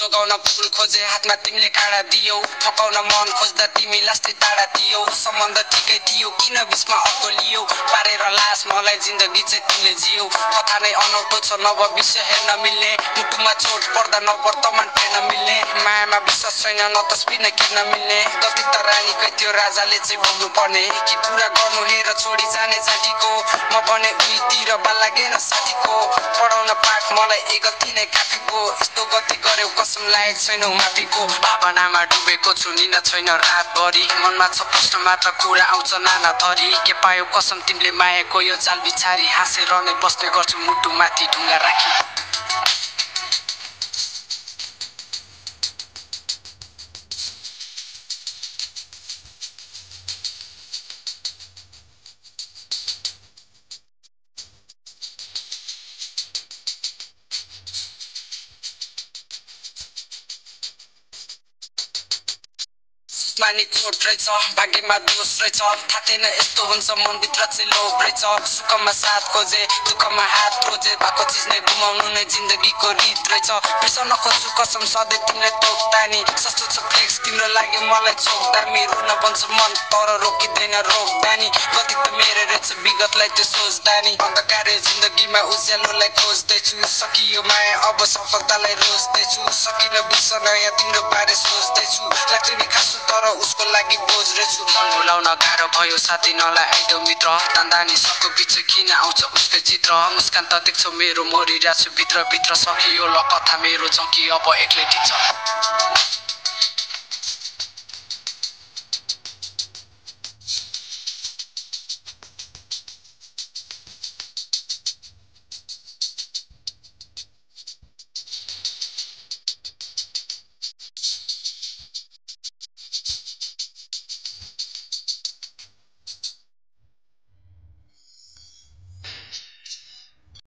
जोगाउन फुल खोजे हातमा तिमीले काँडा दियौ ठकाउन मन खोज्दा तिमी लास्टै टाढा दियौ सम्बन्ध ठिकै थियो किन बिचमा अर्को लियौ पारेर लास मलाई जिन्दगी चाहिँ तिमीले जियौ कथा नै अनौठो छ नभविष्य हेर्न मिल्ने मुटुमा चोट पर्दा नवर्तमान फेर्न मिल्ने मायामा विश्वास छैन न तस्बिर किन्न मिल्ने गल्ती त रानीकै थियो राजाले चाहिँ भोग्नु पर्ने कि पुरा गर्नु हेर छोडी जाने जातिको म भने उहीतिर बाल लागेन साथीको पढाउन पाठ मलाई एक गल्ती नै काफीको यस्तो गल्ती गर्यौ कसम लायक छैनौ माफीको भावनामा डुबेको छु निन छैन रातभरि मनमा छ प्रश्न मात्र कुरा आउँछ नाना थरी के पायो कसम तिमीले मायाको यो जाल बिछारी हाँसेर नै बस्ने गर्छु मुटु माथि ढुङ्गा राखी मानी चोट रहेछ भाग्यमा दोष रहेछ थाहा थिएन यस्तो हुन्छ मनभित्र चाहिँ लोभ रहेछ सुखमा साथ खोजे दुःखमा हात खोजे भएको चिज नै गुमाउनु नै जिन्दगीको रीत रहेछ बिर्सन खोज्छु कसम सधैँ तिमीले तोक्दानी सस्तो छ फ्लेक्स तिम्रो लागि मलाई चोक्दामी रुन बन्छ मन तर रोकिँदैन रोक्दानी गल्ती त मेरो रहेछ विगतलाई त्यो सोच्दानी अन्धकारे जिन्दगीमा उज्यालोलाई खोज्दैछु सकियो माया अब सफलतालाई रोज्दैछु सकिन बिर्स नयाँ तिम्रो बारे सोच्दैछु लाग्छ नि खासु तर उसको लागि बोझ रहेछु भुलाउन गाह्रो भयो साथी नलाई आइदेऊ मित्र तान्दानी सबको बिच किन आउँछ उसको चित्र मुस्कान त देख्छौ मेरो मरिरहेछु भित्र भित्र सकियो ल कथा मेरो चौकी अब एक्लै टिन्छ